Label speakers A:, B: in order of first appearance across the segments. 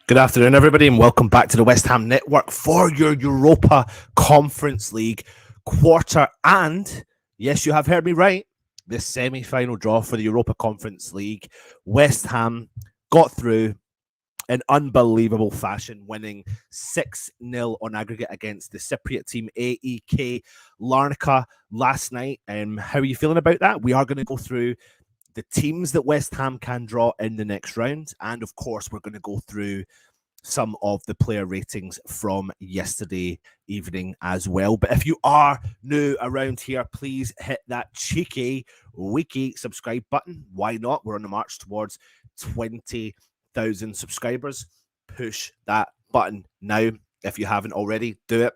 A: Good afternoon, everybody, and welcome back to the West Ham Network for your Europa Conference League quarter. And yes, you have heard me right. The semi-final draw for the Europa Conference League. West Ham got through in unbelievable fashion, winning 6-0 on aggregate against the Cypriot team AEK Larnaca last night. How are you feeling about that? We are going to go through the teams that West Ham can draw in the next round. And of course, we're going to go through some of the player ratings from yesterday evening as well. But if you are new around here, please hit that cheeky wiki subscribe button. Why not? We're on the march towards 20,000 subscribers. Push that button now. If you haven't already, do it.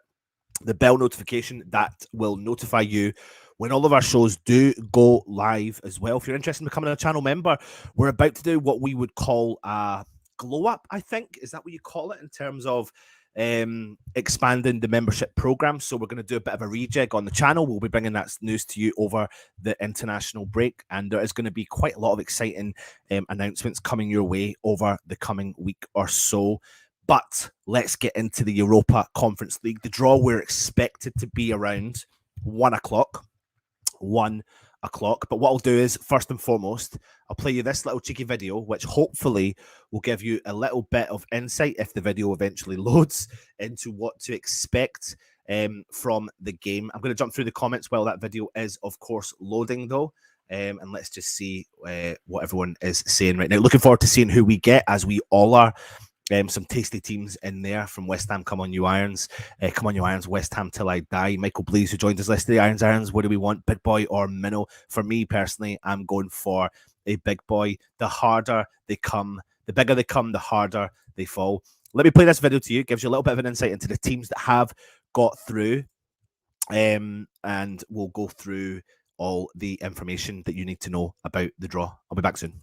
A: The bell notification that will notify you when all of our shows do go live as well. If you're interested in becoming a channel member, we're about to do what we would call a glow up, I think. Is that what you call it in terms of expanding the membership program? So we're going to do a bit of a rejig on the channel. We'll be bringing that news to you over the international break, and there is going to be quite a lot of exciting announcements coming your way over the coming week or so. But let's get into the Europa Conference League. The draw, we're expected to be around 1 o'clock. 1 o'clock. But what I'll do is, first and foremost, I'll play you this little cheeky video, which hopefully will give you a little bit of insight, if the video eventually loads, into what to expect from the game. I'm going to jump through the comments while that video is, of course, loading, though. And let's just see what everyone is saying right now. Looking forward to seeing who we get, as we all are. Some tasty teams in there from West Ham. Come on, you Irons. Come on, you Irons. West Ham till I die. Michael Blees, who joined us yesterday. Irons. What do we want? Big boy or minnow? For me personally, I'm going for a big boy. The harder they come, the bigger they come, the harder they fall. Let me play this video to you. It gives you a little bit of an insight into the teams that have got through. And we'll go through all the information that you need to know about the draw. I'll be back soon.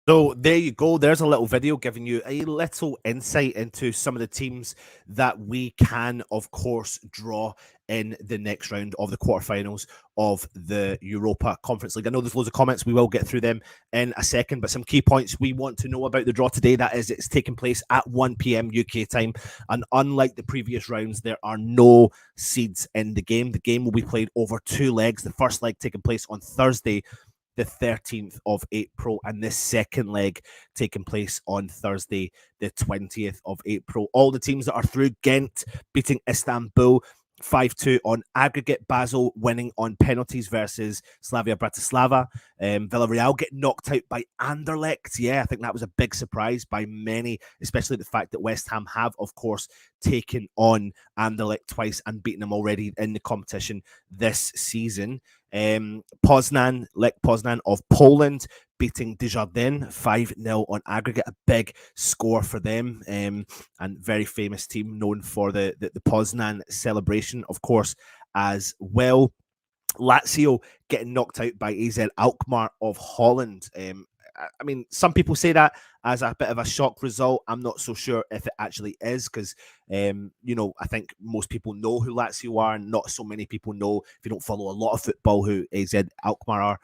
A: So there you go. There's a little video giving you a little insight into some of the teams that we can, of course, draw in the next round of the quarterfinals of the Europa Conference League. I know there's loads of comments. We will get through them in a second, but some key points we want to know about the draw today. That is, it's taking place at 1 p.m. UK time. And unlike the previous rounds, there are no seeds in the game. The game will be played over 2 legs. The first leg taking place on Thursday, the 13th of April, and this second leg taking place on Thursday, the 20th of April. All the teams that are through: Ghent beating Istanbul 5-2 on aggregate, Basel winning on penalties versus Slavia Bratislava, Villarreal getting knocked out by Anderlecht. Yeah, I think that was a big surprise by many, especially the fact that West Ham have, of course, taken on Anderlecht twice and beaten them already in the competition this season. Lech Poznan of Poland beating Desjardins 5-0 on aggregate, a big score for them, and very famous team known for the Poznan celebration, of course, as well. Lazio getting knocked out by AZ Alkmaar of Holland. I mean, some people say that as a bit of a shock result. I'm not so sure if it actually is because, I think most people know who Lazio are, and not so many people know, if you don't follow a lot of football, who AZ Alkmaar are.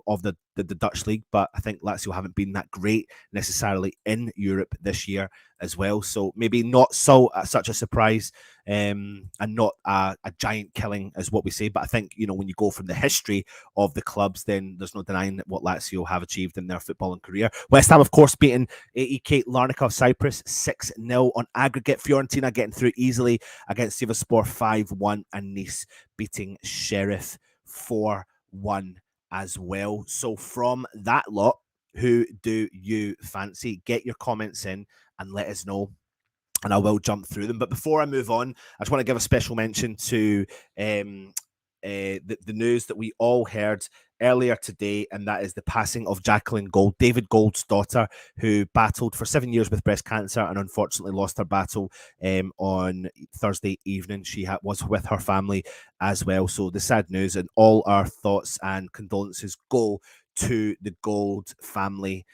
A: Of the Dutch league, but I think Lazio haven't been that great necessarily in Europe this year as well. So maybe not such a surprise, and not a giant killing as what we say. But I think, when you go from the history of the clubs, then there's no denying what Lazio have achieved in their footballing career. West Ham, of course, beating AEK Larnaca of Cyprus 6-0 on aggregate. Fiorentina getting through easily against Sivasspor 5-1, and Nice beating Sheriff 4-1 as well. So from that lot, who do you fancy? Get your comments in and let us know, and I will jump through them. But before I move on, I just want to give a special mention to the news that we all heard earlier today, and that is the passing of Jacqueline Gold, David Gold's daughter, who battled for 7 years with breast cancer and unfortunately lost her battle on Thursday evening. She was with her family as well. So the sad news, and all our thoughts and condolences go to the Gold family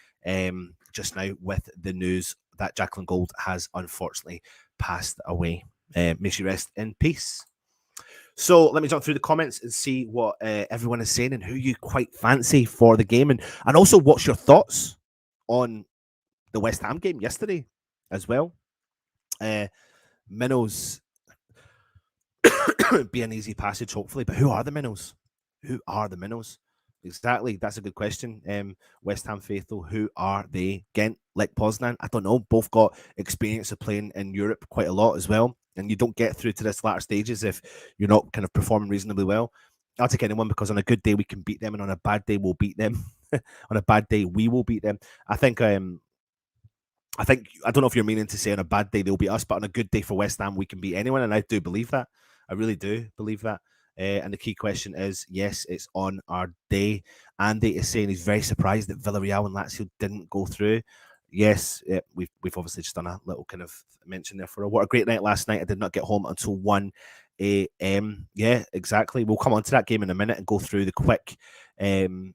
A: just now with the news that Jacqueline Gold has unfortunately passed away. May she rest in peace. So let me jump through the comments and see what everyone is saying and who you quite fancy for the game, and also what's your thoughts on the West Ham game yesterday as well. Minnows be an easy passage, hopefully, but who are the Minnows? Who are the Minnows? Exactly, that's a good question. West Ham faithful, who are they? Ghent, Lech Poznan, I don't know. Both got experience of playing in Europe quite a lot as well, and you don't get through to this latter stages if you're not kind of performing reasonably well. I'll take anyone, because on a good day we can beat them, and on a bad day we'll beat them. On a bad day we will beat them. I think I don't know if you're meaning to say on a bad day they'll beat us, but on a good day for West Ham we can beat anyone, and I do believe that. I really do believe that. And the key question is, yes, it's on our day. Andy is saying he's very surprised that Villarreal and Lazio didn't go through. Yes, we've obviously just done a little kind of mention there for what a great night last night. I did not get home until 1 a.m. Yeah, exactly. We'll come on to that game in a minute and go through the quick, what do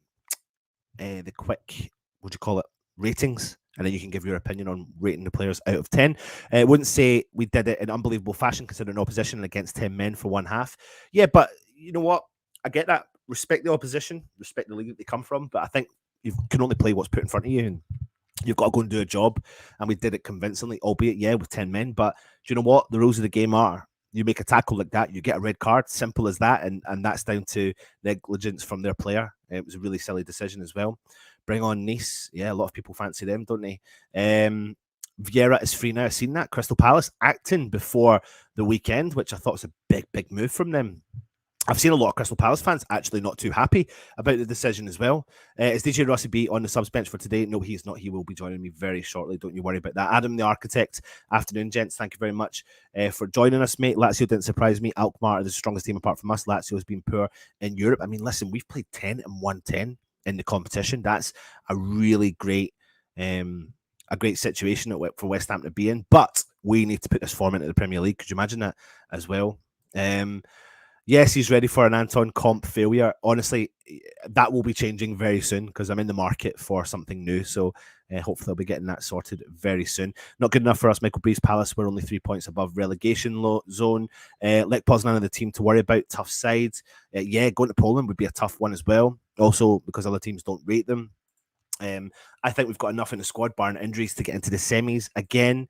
A: you call it, ratings, and then you can give your opinion on rating the players out of 10. I wouldn't say we did it in unbelievable fashion, considering opposition against 10 men for one half. Yeah, but you know what? I get that. Respect the opposition, respect the league that they come from, but I think you can only play what's put in front of you, and you've got to go and do a job. And we did it convincingly, albeit, yeah, with 10 men. But do you know what? The rules of the game are, you make a tackle like that, you get a red card. Simple as that. And that's down to negligence from their player. It was a really silly decision as well. Bring on Nice. Yeah, a lot of people fancy them, don't they? Vieira is free now. I've seen that. Crystal Palace acting before the weekend, which I thought was a big, big move from them. I've seen a lot of Crystal Palace fans actually not too happy about the decision as well. Is DJ Rossi B on the subs bench for today? No, he's not. He will be joining me very shortly. Don't you worry about that. Adam, the architect. Afternoon, gents. Thank you very much for joining us, mate. Lazio didn't surprise me. Alkmaar are the strongest team apart from us. Lazio has been poor in Europe. I mean, listen, we've played 10 and won 10 in the competition. That's a really great situation for West Ham to be in. But we need to put this form into the Premier League. Could you imagine that as well? Yes, he's ready for an Anton Comp failure. Honestly, that will be changing very soon because I'm in the market for something new. So hopefully I'll be getting that sorted very soon. Not good enough for us, Michael Breeze Palace. We're only 3 points above relegation zone. Lech Poznan are the team to worry about. Tough sides. Yeah, going to Poland would be a tough one as well. Also because other teams don't rate them. I think we've got enough in the squad, barring injuries, to get into the semis again.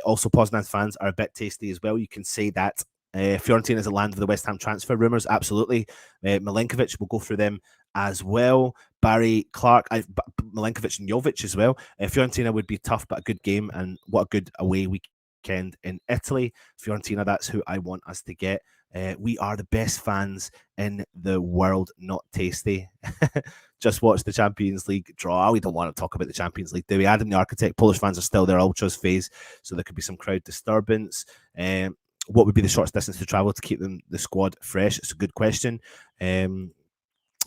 A: Also, Poznan's fans are a bit tasty as well. You can say that. Fiorentina is a land of the West Ham transfer rumours. Absolutely. Milenkovic will go through them as well. Barry, Clark, Milenkovic and Jovic as well. Fiorentina would be tough, but a good game. And what a good away weekend in Italy. Fiorentina, that's who I want us to get. We are the best fans in the world, not tasty. Just watch the Champions League draw. We don't want to talk about the Champions League, do we? Adam the Architect, Polish fans are still their ultras phase, so there could be some crowd disturbance. What would be the shortest distance to travel to keep the squad fresh? It's a good question.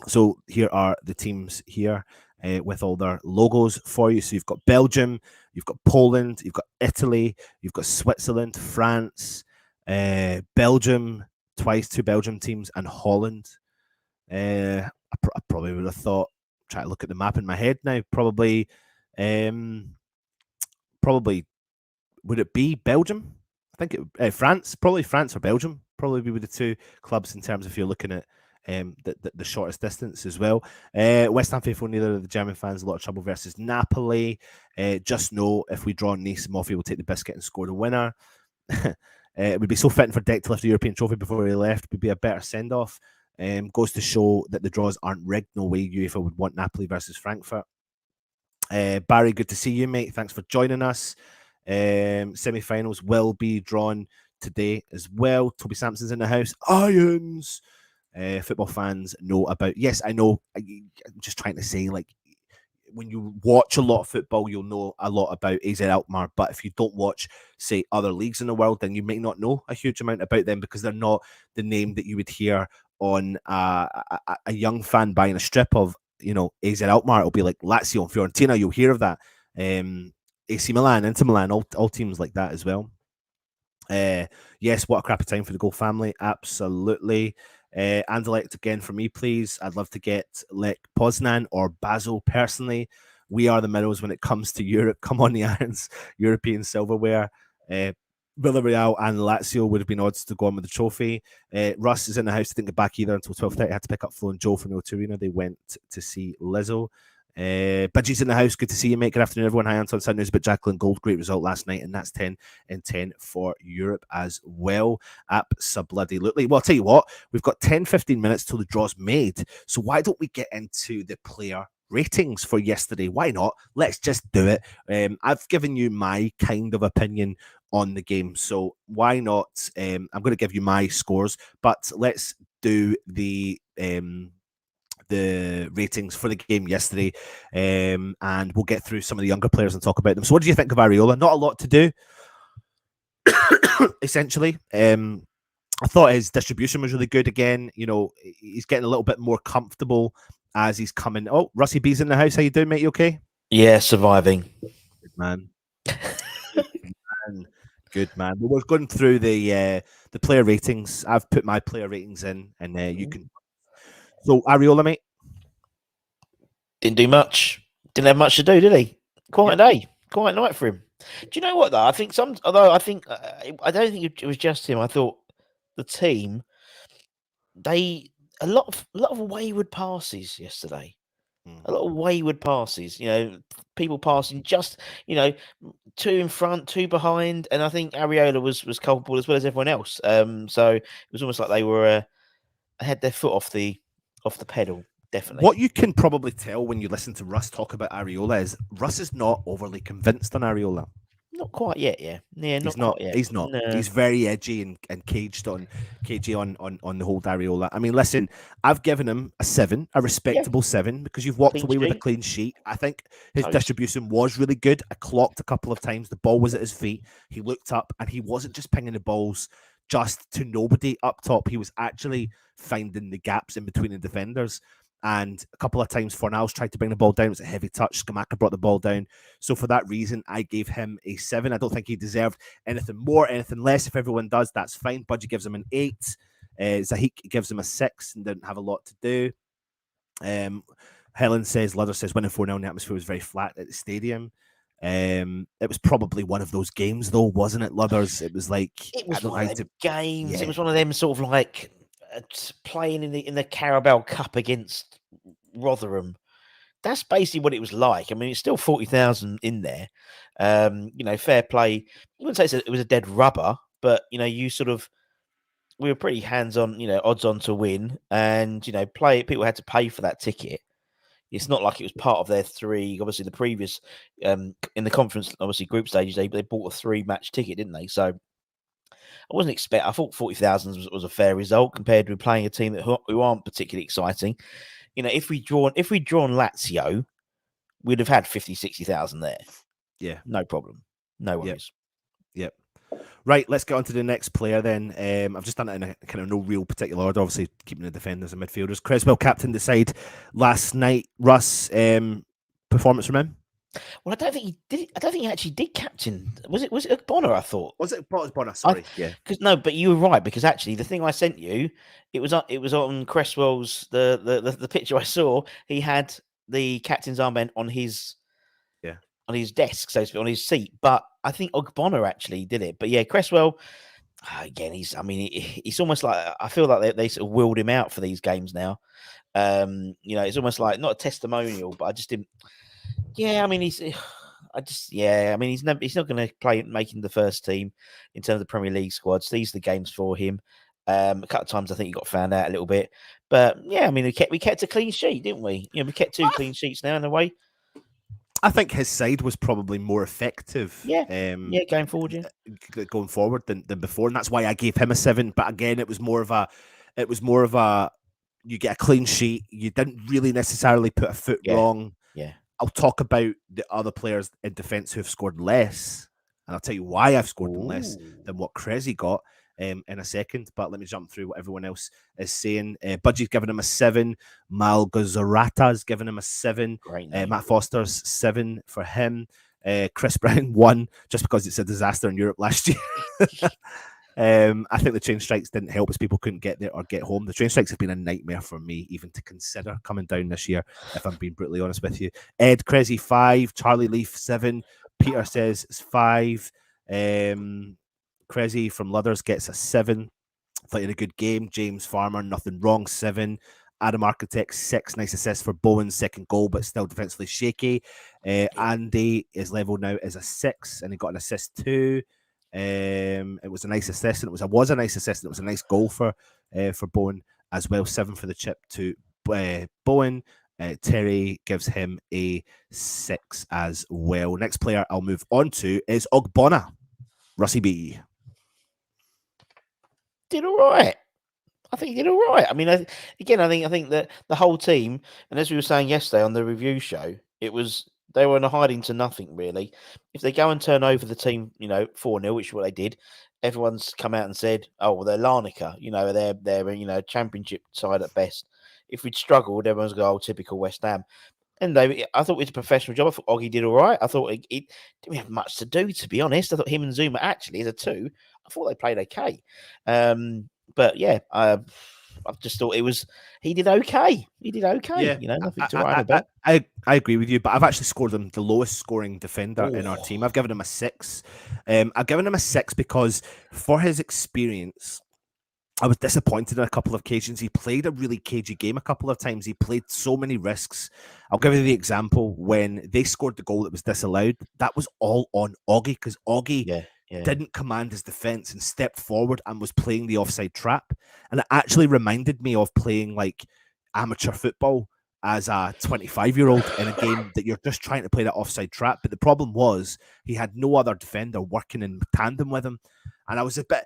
A: So here are the teams here with all their logos for you. So you've got Belgium, you've got Poland, you've got Italy, you've got Switzerland, France, Belgium, twice, 2 Belgium teams, and Holland. I probably would have thought, try to look at the map in my head now, probably would it be Belgium? I think France, probably France or Belgium, probably be with the 2 clubs in terms of if you're looking at the shortest distance as well. West Ham faithful, neither of the German fans, a lot of trouble versus Napoli. Just know if we draw Nice, Moffi will take the biscuit and score the winner. It would be so fitting for Deck to lift the European trophy before he left. Would be a better send-off. Goes to show that the draws aren't rigged. No way UEFA would want Napoli versus Frankfurt. Barry, good to see you, mate. Thanks for joining us. Semi-finals will be drawn today as well. Toby Sampson's in the house. Irons. Football fans know about. Yes, I know. I'm just trying to say, like, when you watch a lot of football, you'll know a lot about AZ Alkmaar. But if you don't watch, say, other leagues in the world, then you may not know a huge amount about them because they're not the name that you would hear on a young fan buying a strip of, AZ Alkmaar. It'll be like Lazio and Fiorentina. You'll hear of that. AC Milan, Inter Milan, all teams like that as well. Yes, what a crappy time for the Goal family. Absolutely. Anderlecht again for me, please. I'd love to get Lech Poznan or Basel personally. We are the Mirrors when it comes to Europe. Come on, the Irons. European silverware. Villarreal and Lazio would have been odds to go on with the trophy. Russ is in the house. Didn't get back either until 12:30. Had to pick up Flo and Joe from the O2 Arena. They went to see Lizzo. Budgie's in the house. Good to see you, mate. Good afternoon, everyone. Hi, Anton. Sad news about Jacqueline Gold. Great result last night, and that's 10 and 10 for Europe as well. Absolutely. Well, I'll tell you what, we've got 10-15 minutes till the draw's made. So why don't we get into the player ratings for yesterday? Why not? Let's just do it. I've given you my kind of opinion on the game, so why not? I'm going to give you my scores, but let's do the ratings for the game yesterday, and we'll get through some of the younger players and talk about them. So what do you think of Areola? Not a lot to do, essentially. I thought his distribution was really good again. He's getting a little bit more comfortable as he's coming. Oh, Russie B's in the house. How you doing, mate? You okay?
B: Yeah, surviving.
A: Good man. Good man. Well, we're going through the player ratings. I've put my player ratings in, and you can. So Areola, mate.
B: Didn't do much. Didn't have much to do, did he? Quiet day. Quiet night for him. Do you know what, though? I think I don't think it was just him. I thought the team, a lot of wayward passes yesterday. A lot of wayward passes. People passing just, 2 in front, 2 behind, and I think Areola was culpable as well as everyone else. So it was almost like they were had their foot off the pedal. Definitely.
A: What you can probably tell when you listen to Russ talk about Areola is Russ is not overly convinced on Areola.
B: Not quite yet, yeah.
A: He's
B: not quite yet.
A: He's not. No. He's very edgy and cagey on the whole Areola. I mean, listen, I've given him a 7, a respectable 7, because you've walked away with a clean sheet. I think his distribution was really good. I clocked a couple of times. The ball was at his feet. He looked up and he wasn't just pinging the balls just to nobody up top. He was actually finding the gaps in between the defenders. And a couple of times Fornals tried to bring the ball down. It was a heavy touch. Skamaka brought the ball down. So for that reason, I gave him a 7. I don't think he deserved anything more, anything less. If everyone does, that's fine. Budgie gives him an 8. Zahik gives him a 6 and didn't have a lot to do. Helen says, Ludder says, winning 4-0 in the atmosphere was very flat at the stadium. It was probably one of those games, though, wasn't it, Ludders? It was like,
B: it was
A: I don't
B: one
A: know
B: of
A: how
B: them games.
A: yeah.
B: It was one of them sort of like playing in the Carabao Cup against Rotherham. That's basically what it was like. I mean, it's still 40,000 in there. Fair play. I wouldn't say it was a dead rubber, but we were pretty hands on. Odds on to win, and people had to pay for that ticket. It's not like it was part of their three. Obviously, the previous in the conference, obviously group stages, they bought a 3-match ticket, didn't they? So I wasn't expect. I thought 40,000 was a fair result compared with playing a team who aren't particularly exciting. If we'd drawn Lazio, we'd have had 50, 60,000 there.
A: Yeah,
B: no problem, no worries.
A: Yep. Right, let's get on to the next player then. I've just done it in a kind of no real particular order, obviously keeping the defenders and midfielders. Creswell captain the side last night. Russ, performance from him?
B: Well, I don't think he did. I don't think he actually did captain. Was it Bonner? I thought.
A: Was it Bonner? Sorry, yeah.
B: But you were right, because actually the thing I sent you, it was on Cresswell's the picture I saw. He had the captain's armband on his desk, so to speak, on his seat. But I think Ogbonna actually did it. But yeah, Cresswell, again, he's almost like, I feel like they sort of willed him out for these games now. It's almost like not a testimonial, but I just didn't. Yeah, I mean, he's not going to play making the first team in terms of the Premier League squads. These are the games for him. A couple of times I think he got found out a little bit, but yeah, I mean, we kept a clean sheet, didn't we? We kept 2 clean sheets now in a way.
A: I think his side was probably more effective.
B: Going forward,
A: going forward than before, and that's why I gave him a 7. But again, it was more of a you get a clean sheet. You didn't really necessarily put a foot wrong.
B: Yeah.
A: I'll talk about the other players in defence who have scored less, and I'll tell you why I've scored them less than what Cressy got in a second. But let me jump through what everyone else is saying. Budgie's given him a 7. Malgazarata's given him a 7. Matt Foster's 7 for him. Chris Brown 1, just because it's a disaster in Europe last year. I think the train strikes didn't help as people couldn't get there or get home. The train strikes have been a nightmare for me even to consider coming down this year, if I'm being brutally honest with you. Ed Cressy 5, Charlie Leaf 7, Peter says it's 5. Cressy from Ludders gets a 7. Fighting a good game. James Farmer, nothing wrong, 7. Adam Architect 6, nice assist for Bowen's second goal, but still defensively shaky. Andy is level now as a 6, and he got an assist too. It was a nice assist, and it was a nice assist, and it was a nice goal for Bowen as well. 7 for the chip to Bowen. Terry gives him a 6 as well. Next player I'll move on to is Ogbonna. Russie B.
B: Did all right. I think he did all right. I mean, I think that the whole team, and as we were saying yesterday on the review show, they were in a hiding to nothing, really. If they go and turn over the team, 4-0, which is what they did, everyone's come out and said, "Oh, well, they're Larnaca. They're championship side at best." If we'd struggled, everyone's go, "Oh, typical West Ham." And I thought it was a professional job. I thought Oggy did all right. I thought it didn't have much to do, to be honest. I thought him and Zuma actually, as a 2, I thought they played okay. But yeah, I just thought he did okay. He did okay.
A: Yeah,
B: nothing to write about.
A: I agree with you, but I've actually scored him the lowest scoring defender in our team. I've given him a 6. I've given him a 6 because for his experience, I was disappointed on a couple of occasions. He played a really cagey game a couple of times. He played so many risks. I'll give you the example. When they scored the goal that was disallowed, that was all on Oggy, because Oggy didn't command his defence and stepped forward and was playing the offside trap. And it actually reminded me of playing like amateur football as a 25-year-old in a game that you're just trying to play that offside trap. But the problem was he had no other defender working in tandem with him. And I was a bit,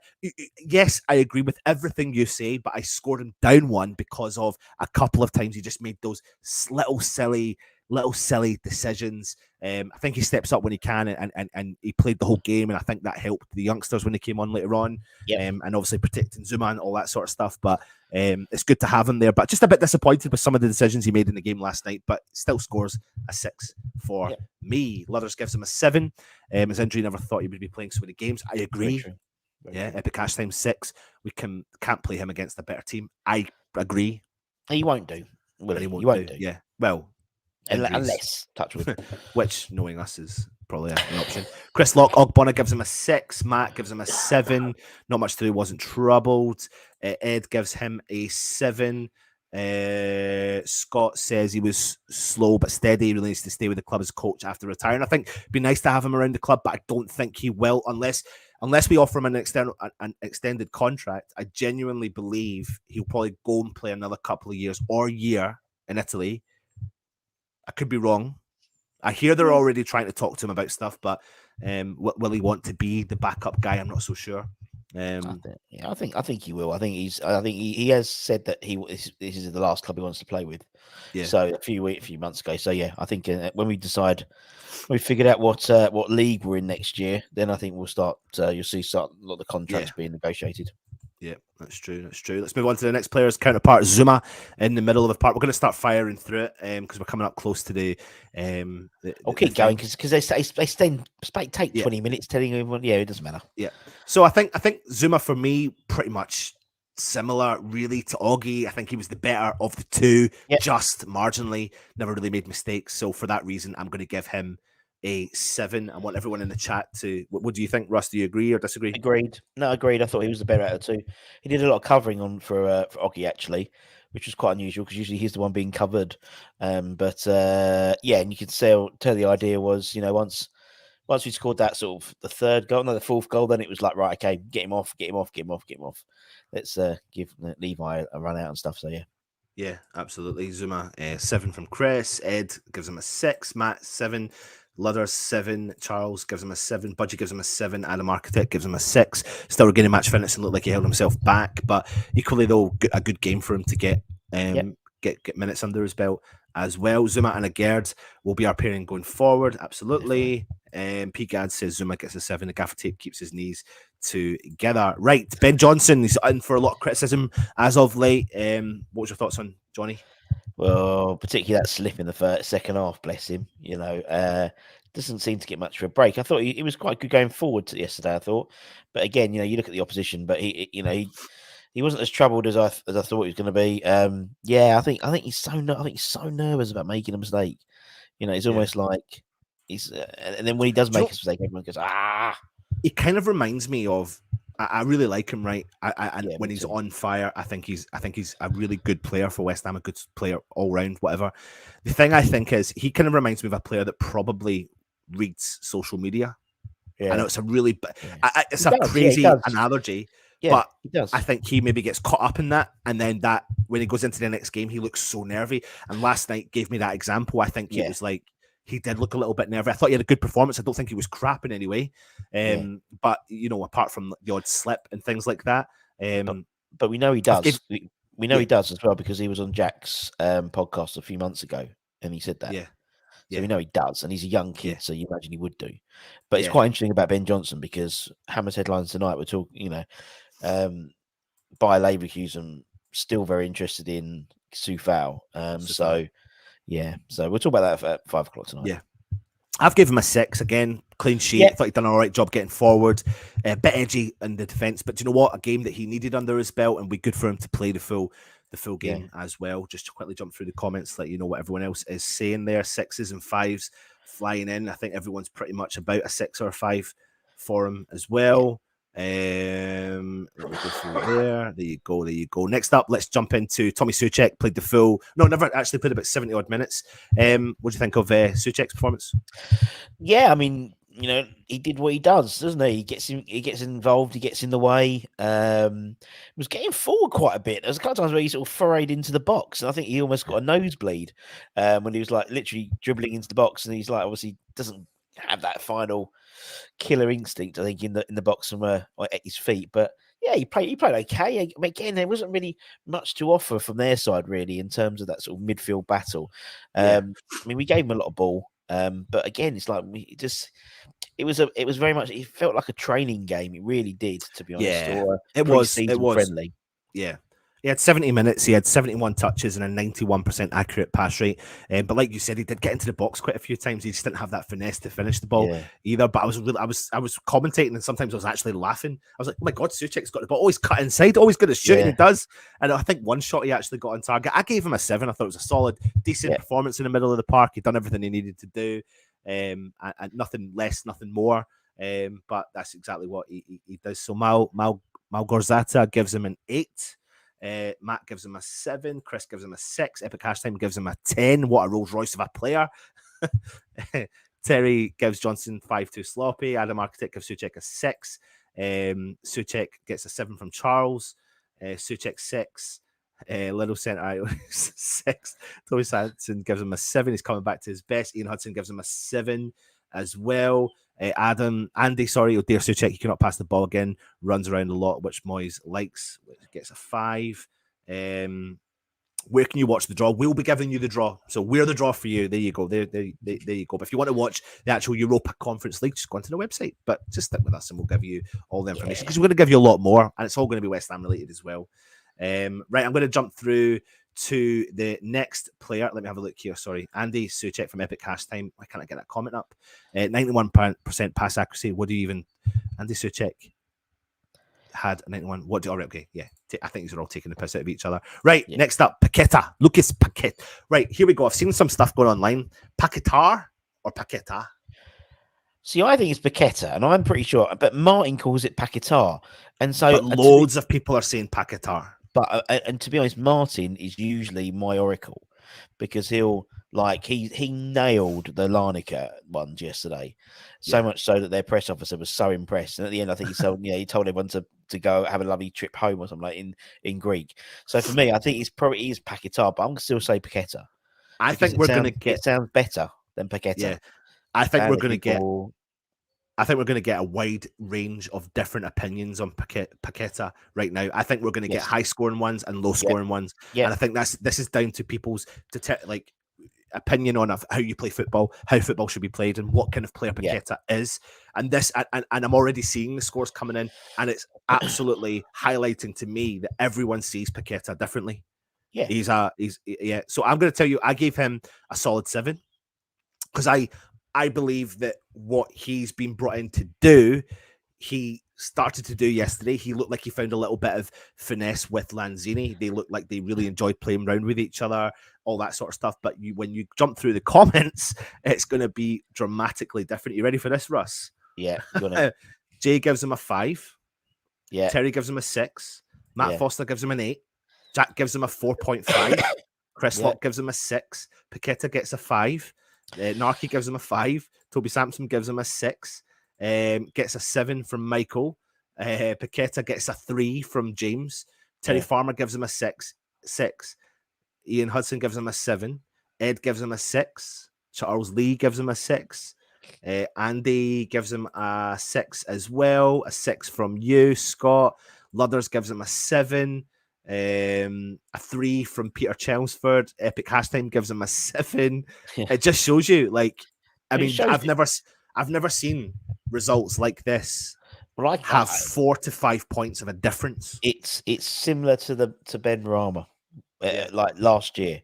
A: yes, I agree with everything you say, but I scored him down 1 because of a couple of times he just made those little silly decisions. I think he steps up when he can, and he played the whole game, and I think that helped the youngsters when they came on later on. And obviously protecting Zuma and all that sort of stuff. But it's good to have him there. But just a bit disappointed with some of the decisions he made in the game last night, but still scores a 6 for me. Ludders gives him a 7. His injury, never thought he would be playing so many games. I agree. Yeah, epic cash time 6. We can't play him against a better team. I agree.
B: He won't do, will
A: And he
B: he? He
A: won't
B: won't
A: do.
B: do.
A: Yeah. Well, injuries,
B: Unless, touch wood.
A: which knowing us is probably an option. Chris Lock, Ogbonna gives him a 6. Matt gives him a 7. Not much to do, wasn't troubled. Ed gives him a 7. Scott says he was slow but steady. He really needs to stay with the club as coach after retiring. I think it'd be nice to have him around the club, but I don't think he will unless we offer him an extended contract. I genuinely believe he'll probably go and play another couple of years or year in Italy. I could be wrong. I hear they're already trying to talk to him about stuff, but will he want to be the backup guy? I'm not so sure.
B: I think he will. I think he has said that this is the last club he wants to play with.
A: Yeah.
B: So a few months ago. So yeah, I think when we figured out what league we're in next year, then I think we'll start. You'll see a lot of the contracts being negotiated.
A: Yeah, that's true. That's true. Let's move on to the next player's counterpart, Zuma, in the middle of the park. We're going to start firing through it because we're coming up close to the.
B: I'll keep going because they take 20 minutes telling everyone. Yeah, it doesn't matter.
A: Yeah. So I think Zuma for me pretty much similar really to Augie. I think he was the better of the two, just marginally. Never really made mistakes. So for that reason, I'm going to give him a 7. I want everyone in the chat to. What do you think, Russ? Do you agree or disagree?
B: Agreed. No, agreed. I thought he was the better out of the two. He did a lot of covering for Augie actually, which was quite unusual because usually he's the one being covered. But yeah, and you could tell the idea was, once we scored that sort of the third goal, no, the fourth goal, then it was like, right, okay, get him off. Let's give Levi a run out and stuff. So yeah.
A: Yeah, absolutely. Zuma, 7 from Chris. Ed gives him a 6. Matt, 7. Ludders, 7. Charles gives him a 7. Budgie gives him a 7. Adam Architect gives him a 6. Still regaining match fitness and looked like he held himself back. But equally, though, a good game for him to get minutes under his belt as well. Zuma and Agerd will be our pairing going forward. Absolutely. P. Gad says Zuma gets a 7. The gaffer tape keeps his knees together. Right. Ben Johnson, he's in for a lot of criticism as of late. What was your thoughts on Johnny?
B: Well, particularly that slip in the second half, bless him. Doesn't seem to get much of a break. I thought he was quite good going forward to yesterday. I thought, but again, you look at the opposition, but he wasn't as troubled as I thought he was going to be. I think he's so nervous about making a mistake. It's almost like he's, and then when he does make a mistake, everyone goes, ah.
A: He kind of reminds me of. I really like him, right? When he's on fire, I think he's a really good player for West Ham, a good player all round, whatever. The thing I think is he kind of reminds me of a player that probably reads social media. Yeah. I know it's a really, it's a crazy analogy, but I think he maybe gets caught up in that, and then that when he goes into the next game, he looks so nervy. And last night gave me that example. I think it was like. He did look a little bit nervous. I thought he had a good performance. I don't think he was crap in any way. But, apart from the odd slip and things like that.
B: But we know he does. We know he does as well because he was on Jack's podcast a few months ago and he said that. So we know he does. And he's a young kid, so you imagine he would do. But it's quite interesting about Ben Johnson because Hammer's headlines tonight were talking, by Leverkusen, still very interested in Soufal. So we'll talk about that at 5 o'clock tonight.
A: Yeah, I've given him a 6 again. Clean sheet. I thought he'd done an all right job getting forward. A bit edgy in the defence, but do you know what? A game that he needed under his belt, and be good for him to play the full game as well. Just to quickly jump through the comments, let you know what everyone else is saying there. 6s and 5s flying in. I think everyone's pretty much about a 6 or a 5 for him as well. Let me go through there. There you go. Next up, let's jump into Tommy Souček. Played the full. No, never actually played about 70 odd minutes. What do you think of Souček's performance?
B: Yeah, I mean, he did what he does, doesn't he? He gets involved. He gets in the way. Was getting forward quite a bit. There was a couple of times where he sort of furrowed into the box, and I think he almost got a nosebleed when he was like literally dribbling into the box, and he's like obviously doesn't have that final killer instinct, I think, in the box and at his feet. But yeah, he played okay. I mean, again, there wasn't really much to offer from their side, really, in terms of that sort of midfield battle. I mean, we gave him a lot of ball, but again, it's like it was very much. It felt like a training game. It really did, to be honest.
A: Yeah,
B: or
A: it was
B: friendly.
A: Yeah, He had 70 minutes. He had 71 touches and a 91% accurate pass rate. But like you said, he did get into the box quite a few times. He just didn't have that finesse to finish the ball either. But I was commentating, and sometimes I was actually laughing. I was like, oh my God, Souček's got the ball. Always cut inside, always good at shooting. He does. And I think one shot he actually got on target. I gave him a 7. I thought it was a solid, decent performance in the middle of the park. He'd done everything he needed to do. And nothing less, nothing more. But that's exactly what he does. So Malgorzata gives him an 8. Matt gives him a 7. Chris gives him a 6. Epic Hashtime gives him a 10. What a Rolls Royce of a player. Terry gives Johnson 5 too sloppy. Adam Architect gives Souček a 6. Souček gets a 7 from Charles. Souček 6. Little Centre 6. Toby Sanson gives him a 7. He's coming back to his best. Ian Hudson gives him a 7 as well. Dear Souček, he cannot pass the ball again. Runs around a lot, which Moyes likes. Gets a 5. Where can you watch the draw? We'll be giving you the draw. So we're the draw for you. There you go. There you go. But if you want to watch the actual Europa Conference League, just go onto the website. But just stick with us and we'll give you all the information because we're going to give you a lot more. And it's all going to be West Ham related as well. Right, I'm going to jump through to the next player. Let me have a look here. Sorry. Andy Souček from Epic Hashtime. Why can't I get that comment up? 91% pass accuracy. What do you even... Andy Souček had 91. What do you... All right, okay. Yeah. I think these are all taking the piss out of each other. Right, next up, Paqueta. Lucas Paqueta. Right, here we go. I've seen some stuff going online. Paquetar or Paqueta?
B: See, I think it's Paqueta, and I'm pretty sure, but Martin calls it Paquetar. And so
A: but loads of people are saying Paquetar.
B: But and to be honest, Martin is usually my oracle because he'll he nailed the Larnaca ones yesterday, so much so that their press officer was so impressed. And at the end, I think he told everyone to go have a lovely trip home or something like in Greek. So for me, I think it's probably is Paquetar, but I'm gonna still say Paqueta.
A: I think we're gonna get.
B: It sounds better than Paqueta.
A: Yeah, I think we're gonna get. I think we're going to get a wide range of different opinions on Paqueta right now. I think we're going to get high-scoring ones and low-scoring ones. Yeah. And I think this is down to people's opinion on how you play football, how football should be played, and what kind of player Paqueta is. And I'm already seeing the scores coming in, and it's absolutely highlighting to me that everyone sees Paqueta differently.
B: Yeah,
A: he's. So I'm going to tell you, I gave him a solid 7 because I believe that what he's been brought in to do, he started to do yesterday. He looked like he found a little bit of finesse with Lanzini. They looked like they really enjoyed playing around with each other, all that sort of stuff. But when you jump through the comments, it's going to be dramatically different. You ready for this, Russ?
B: Yeah.
A: Jay gives him a 5.
B: Yeah.
A: Terry gives him a 6. Matt Foster gives him an 8. Jack gives him a 4.5. Chris Locke gives him a 6. Paqueta gets a 5. Narky gives him a 5. Toby Sampson gives him a 6. Gets a 7 from Michael. Paqueta gets a 3 from James. Terry Farmer gives him a 6. Ian Hudson gives him a 7. Ed gives him a 6. Charles Lee gives him a 6. Andy gives him a 6 as well. A 6 from you, Scott. Ludders gives him a 7. A 3 from Peter Chelmsford. Epic Hashtime gives him a 7. It just shows you, I've never seen results like this have 4 to 5 points of a difference.
B: It's similar to Ben Rama, like last year.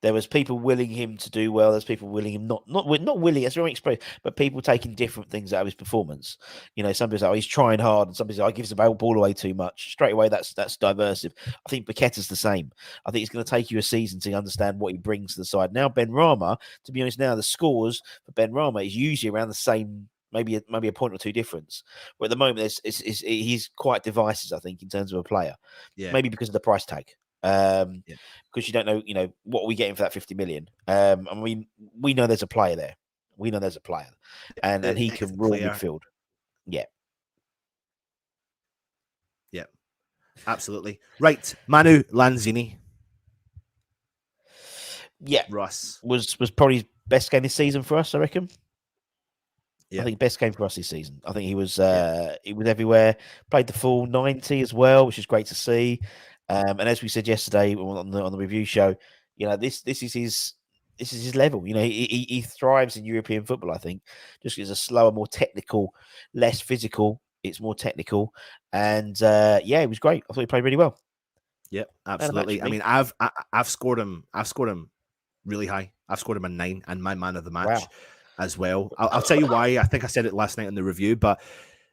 B: There was people willing him to do well. There's people willing him not willing. That's the wrong expression, but people taking different things out of his performance. Some people say, "Oh, he's trying hard," and some people say, "Oh, he gives the ball away too much." Straight away, that's diversive. I think Paqueta's the same. I think it's going to take you a season to understand what he brings to the side. Now, Ben Rama, to be honest, now the scores for Ben Rama is usually around the same. Maybe a point or two difference. But at the moment, he's quite divisive, I think, in terms of a player. Yeah. Maybe because of the price tag. Because you don't know, what are we getting for that 50 million? We know there's a player there. We know there's a player, and he can rule midfield. Yeah,
A: yeah, absolutely right. Manu Lanzini.
B: Yeah,
A: Russ
B: was probably his best game this season for us, I reckon.
A: Yeah.
B: I think best game for us this season. I think he was everywhere. Played the full 90 as well, which is great to see. And as we said yesterday on the review show, this is his level. He thrives in European football. I think just is a slower, more technical, less physical. It's more technical, and it was great. I thought he played really well.
A: Yep,
B: Man of the match
A: absolutely.
B: for
A: I
B: me.
A: mean, I've scored him. I've scored him really high. I've scored him a 9 and my man of the match
B: Wow.
A: as well. I'll tell you why. I think I said it last night in the review, but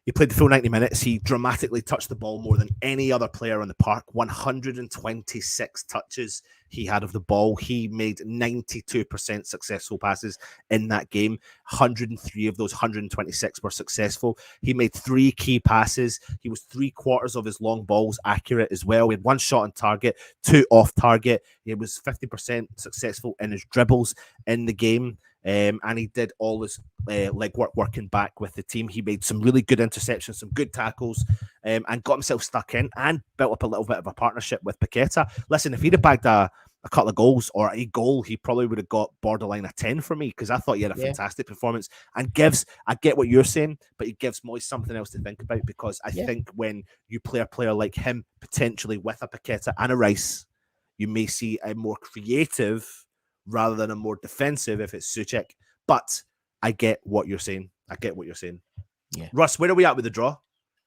A: he played the full 90 minutes. He dramatically touched the ball more than any other player on the park. 126 touches he had of the ball. He made 92% successful passes in that game. 103 of those 126 were successful. He made 3 key passes. He was 3/4 of his long balls accurate as well. He had 1 shot on target, 2 off target. He was 50% successful in his dribbles in the game. And he did all his legwork working back with the team. He made some really good interceptions, some good tackles, and got himself stuck in and built up a little bit of a partnership with Paqueta. Listen, if he'd have bagged a couple of goals or a goal, he probably would have got borderline a 10 for me because I thought he had a fantastic performance and I get what you're saying, but he gives Moyes something else to think about because I think when you play a player like him, potentially with a Paqueta and a Rice, you may see a more creative rather than a more defensive if it's Suchek. But I get what you're saying.
B: Yeah.
A: Russ, where are we at with the draw?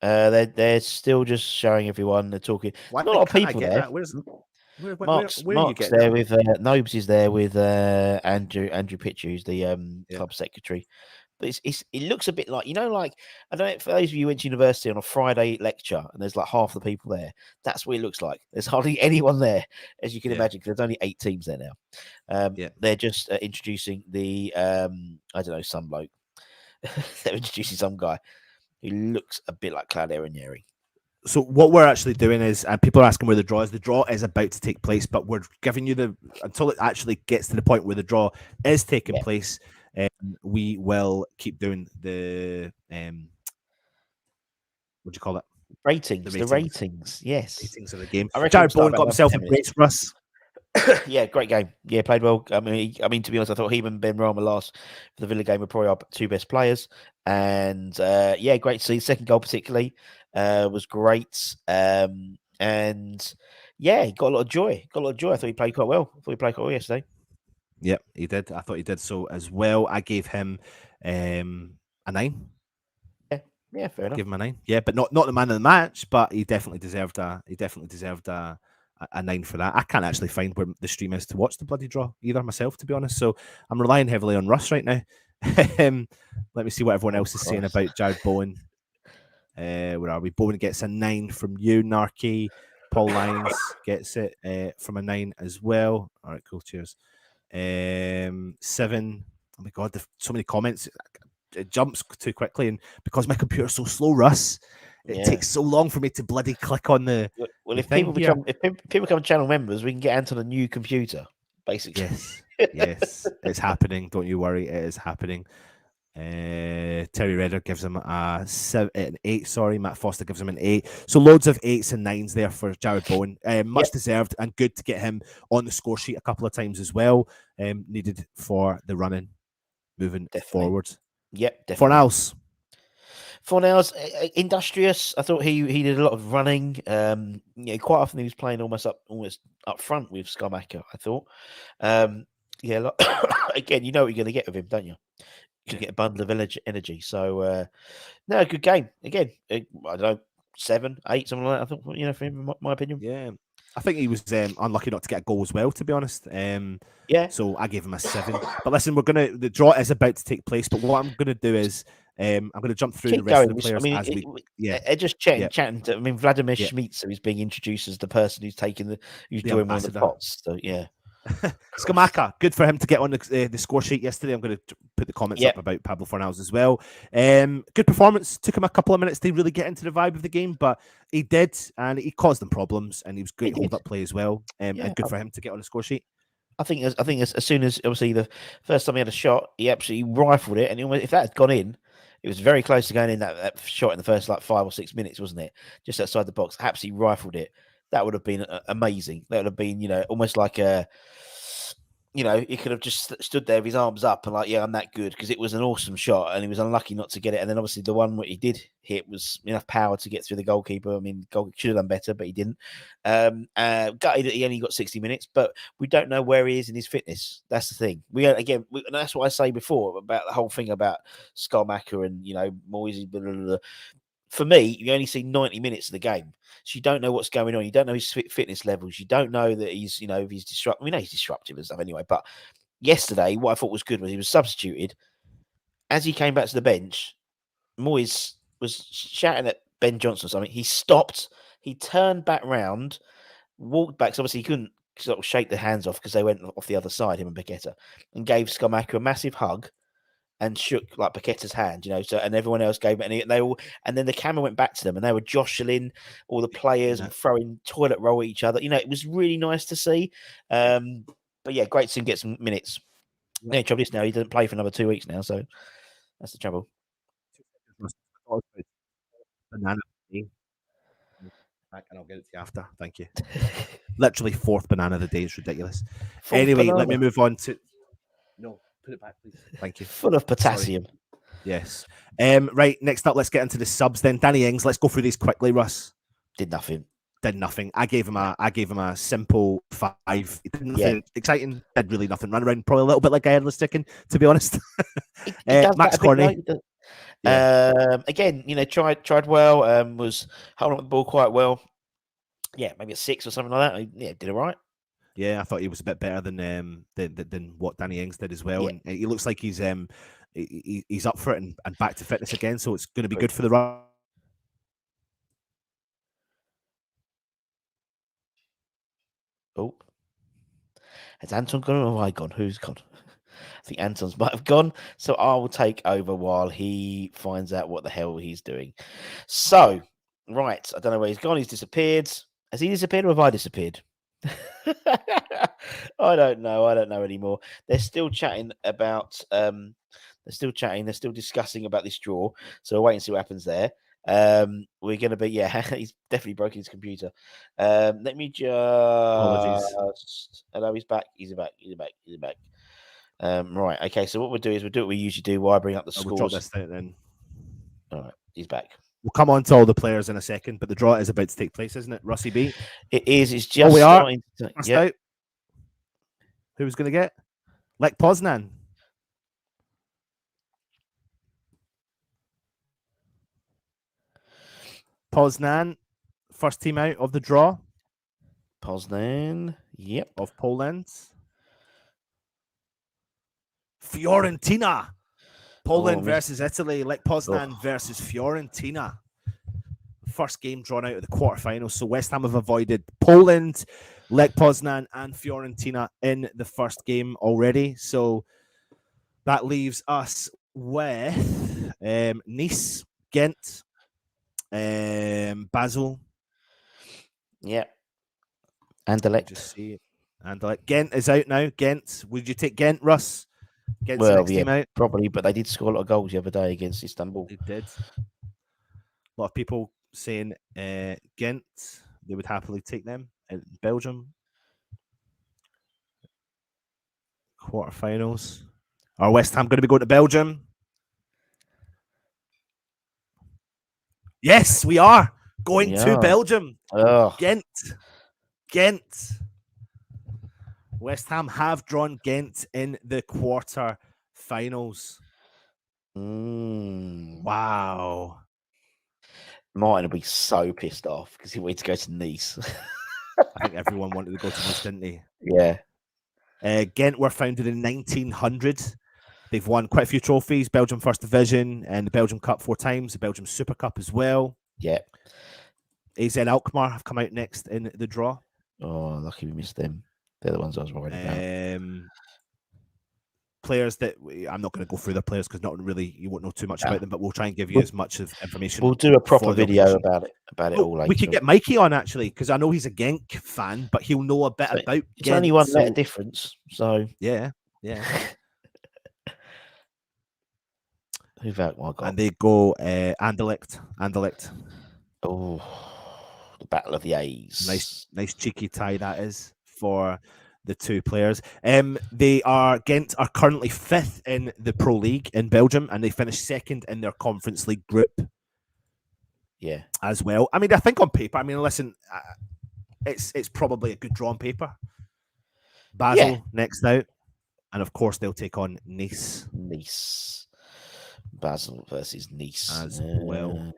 B: They're still just showing everyone. They're talking. There's not a lot of people there.
A: Where are you
B: Mark's
A: getting
B: there
A: that?
B: with Nobes is there with Andrew Pitcher, who's the club secretary. But it looks a bit like, like, I don't know, for those of you who went to university on a Friday lecture and there's like half the people there, that's what it looks like. There's hardly anyone there, as you can imagine, because there's only 8 teams there now. They're just introducing the, I don't know, some bloke. They're introducing some guy who looks a bit like Claudio Ranieri.
A: So what we're actually doing is, and people are asking where the draw is. The draw is about to take place, but we're giving you until it actually gets to the point where the draw is taking place. We will keep doing the what do you call it?
B: Ratings. The ratings. Yes.
A: Ratings of the game.
B: I reckon
A: Jared Bowen got himself a brace for us.
B: Yeah, great game. Yeah, played well. I mean, to be honest, I thought him and Ben Rama last for the Villa game were probably our 2 best players. And yeah, great to see. Second goal particularly was great. And yeah, he got a lot of joy. I thought he played quite well. Yesterday.
A: Yep, he did. I thought he did so as well. I gave him a 9.
B: Yeah, fair enough.
A: Give him a 9. Yeah, but not the man of the match, but he definitely deserved a 9 for that. I can't actually find where the stream is to watch the bloody draw either myself, to be honest. So I'm relying heavily on Russ right now. Let me see what everyone else is saying about Jared Bowen. Where are we? Bowen gets a 9 from you, Narky. Paul Lyons gets it from a 9 as well. All right, cool. Cheers. 7. Oh my god, so many comments. It jumps too quickly, and because my computer's so slow, Russ, it takes so long for me to bloody click on the.
B: Well, if people become channel members, we can get onto the new computer, basically.
A: Yes, it's happening. Don't you worry, it is happening. Terry Redder gives him an 8. Sorry, Matt Foster gives him an 8. So loads of 8s and 9s there for Jared Bowen. Much deserved and good to get him on the score sheet a couple of times as well. Needed for the running, moving forward.
B: Yep, definitely.
A: Fornals,
B: industrious. I thought he did a lot of running. Quite often he was playing almost up front with Schumacher, I thought. Again, you know what you're going to get with him, don't you? You get a bundle of energy. So, no, good game. Again, I don't know, 7, 8, something like that. I thought, for him, my opinion.
A: Yeah. I think he was unlucky not to get a goal as well, to be honest. So I gave him a 7. But listen, the draw is about to take place. But what I'm going to do is I'm going to jump through the rest of the players as we.
B: Just chatting. Vladimir Schmitzer is being introduced as the person who's doing one of the pots. So yeah.
A: Skamaka, good for him to get on the score sheet yesterday. I'm going to put the comments up about Pablo Fornals as well. Good performance. Took him a couple of minutes to really get into the vibe of the game, but he did, and he caused them problems, and he was great hold-up play as well. And good for him to get on the score sheet.
B: I think as soon as obviously the first time he had a shot, he absolutely rifled it, and if that had gone in, it was very close to going in that shot in the first 5 or 6 minutes, wasn't it? Just outside the box, absolutely rifled it. That would have been amazing. That would have been, almost like he could have just stood there with his arms up and I'm that good, because it was an awesome shot and he was unlucky not to get it. And then obviously the one what he did hit was enough power to get through the goalkeeper. I mean, goalkeeper should have done better, but he didn't. Gutted that he only got 60 minutes, but we don't know where he is in his fitness. That's the thing. And that's what I say before about the whole thing about Schumacher and Moisey. for me, you only see 90 minutes of the game. So you don't know what's going on. You don't know his fitness levels. You don't know that he's, if he's disruptive. We know he's disruptive and stuff anyway. But yesterday, what I thought was good was he was substituted. As he came back to the bench, Moyes was shouting at Ben Johnson or something. He stopped. He turned back round, walked back. So obviously he couldn't sort of shake the hands off because they went off the other side, him and Paqueta, and gave Scamacca a massive hug and shook like Paqueta's hand, so and everyone else gave it, and they all, and then the camera went back to them, and they were jostling all the players and throwing toilet roll at each other. It was really nice to see. But yeah, great to see him get some minutes. Yeah, trouble is now he doesn't play for another 2 weeks now, so that's the trouble.
A: Banana and I'll get it to you after. Thank you. Literally fourth banana of the day. It's ridiculous. Anyway, let me move on to. No, put it back, please. Thank you.
B: Full of potassium.
A: Sorry. Yes. Right. Next up, let's get into the subs. Then Danny Ings. Let's go through these quickly. Russ
B: did nothing.
A: I gave him a simple 5. He did nothing exciting. Did really nothing. Ran around probably a little bit like I was sticking, to be honest. Max Corney.
B: Again, tried well. Was holding up the ball quite well. Yeah, maybe a 6 or something like that. Yeah, did it right.
A: Yeah, I thought he was a bit better than what Danny Ings did as well, and he looks like he's up for it and back to fitness again. So it's going to be good for the run.
B: Oh, has Anton gone or have I gone? Who's gone? I think Anton's might have gone. So I will take over while he finds out what the hell he's doing. So, right. I don't know where he's gone. He's disappeared. Has he disappeared or have I disappeared? I don't know anymore. They're still chatting about they're still discussing about this draw. So we'll wait and see what happens there. We're gonna be he's definitely broken his computer. Let me just hello, he's back. He's back. Right, okay, so what we'll do is we'll do what we usually do while I bring up the scores.
A: We'll drop this down then.
B: All right, he's back.
A: We'll come on to all the players in a second, but the draw is about to take place, isn't it, Russie B?
B: It is. It's just
A: we are. Out. Who's going to get? Lech Poznan. Poznan, first team out of the draw.
B: Poznan, yep.
A: Of Poland. Fiorentina. Poland versus Italy. Lech Poznan versus Fiorentina. First game drawn out of the quarterfinals. So West Ham have avoided Poland, Lech Poznan, and Fiorentina in the first game already. So that leaves us with Nice, Ghent, Basel.
B: Yeah. Anderlecht.
A: Just see it. Anderlecht. Ghent is out now. Ghent. Would you take Ghent, Russ? Ghent's the next team out.
B: Probably, but they did score a lot of goals the other day against Istanbul.
A: They did. A lot of people saying Ghent, they would happily take them in Belgium. Quarterfinals. Are West Ham going to be going to Belgium? Yes, we are going to Belgium. Ghent. West Ham have drawn Ghent in the quarterfinals. Wow.
B: Martin will be so pissed off because he wanted to go to Nice.
A: I think everyone wanted to go to Nice, didn't they?
B: Yeah.
A: Ghent were founded in 1900. They've won quite a few trophies, Belgium First Division and the Belgium Cup 4 times, the Belgium Super Cup as well.
B: Yeah.
A: AZ Alkmaar have come out next in the draw.
B: Oh, lucky we missed them. They're the ones I was worried about.
A: Players that I'm not going to go through their players because not really you won't know too much about them, but we'll try and give you as much of information.
B: We'll do a proper video about it all later.
A: We could get Mikey on actually because I know he's a Genk fan, but he'll know a bit about.
B: It's only one letter difference, so
A: yeah.
B: Who've out? Well,
A: and they go Anderlecht.
B: Oh, the Battle of the A's.
A: Nice cheeky tie that is for the two players. Ghent are currently 5th in the Pro League in Belgium, and they finished 2nd in their Conference League group.
B: Yeah,
A: as well. I mean, I think on paper. I mean, listen, it's probably a good draw on paper. Basel next out, and of course they'll take on Nice.
B: Basel versus Nice
A: as well.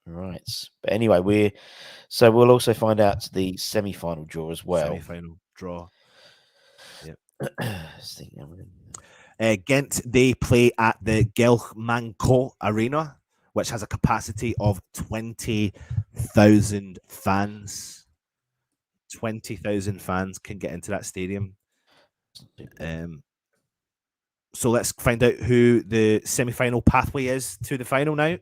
B: Right. But anyway, we'll also find out the semi-final draw as well.
A: Semi-final draw. Yeah.
B: Let's think,
A: Ghent, they play at the Gelmanco Arena, which has a capacity of 20,000 fans. 20,000 fans can get into that stadium. So let's find out who the semi-final pathway is to the final now.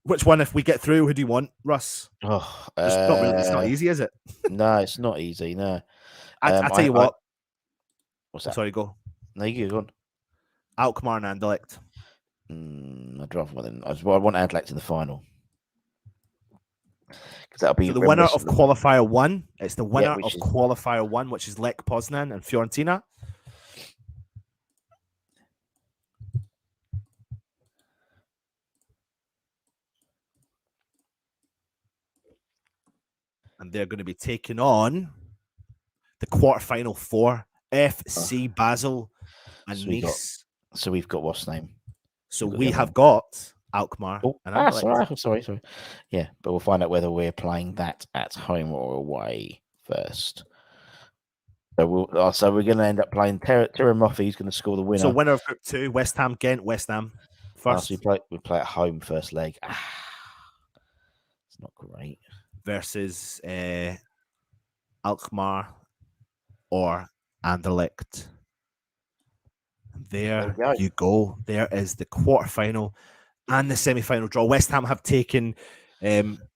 A: Which one, if we get through, who do you want, Russ?
B: Oh,
A: Not really. It's not easy, is it?
B: No, it's not easy. No.
A: I tell you what.
B: What's that?
A: Sorry, go.
B: No, you go on.
A: Alkmaar and Anderlecht.
B: I'd rather I want Anderlecht in the final. Because that'll be
A: so the winner of qualifier 1. It's the winner of qualifier 1, which is Lech Poznan and Fiorentina. And they're going to be taking on the quarterfinal 4, FC Basel and Nice.
B: So we've got what's name?
A: So we have got Alkmaar and
B: Anderlecht. Sorry. Yeah, but we'll find out whether we're playing that at home or away first. So we're going to end up playing Tyrone Moffi, who's going to score the winner.
A: So winner of Group 2, West Ham, Ghent, West Ham first.
B: So we play at home first leg. It's not great.
A: Versus Alkmaar or Anderlecht. There you go. There is the quarterfinal and the semi-final draw. West Ham have taken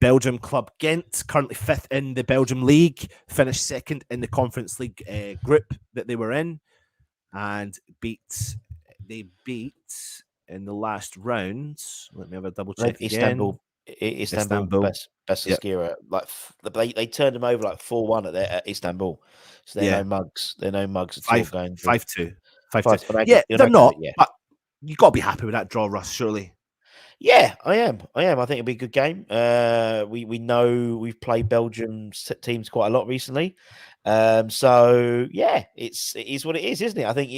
A: Belgium club Ghent, currently 5th in the Belgium league, finished 2nd in the Conference League group that they were in, and they beat in the last round. Let me have a double check again.
B: Istanbul. Basaskira. Like they turned them over like 4-1 at Istanbul. So they're no mugs. They're no mugs at all going
A: 5-2. 5-2. Yeah, they're not. But you got to be happy with that draw, Russ. Surely.
B: Yeah, I am. I think it'll be a good game. We know we've played Belgium teams quite a lot recently. So yeah, it is what it is, isn't it? I think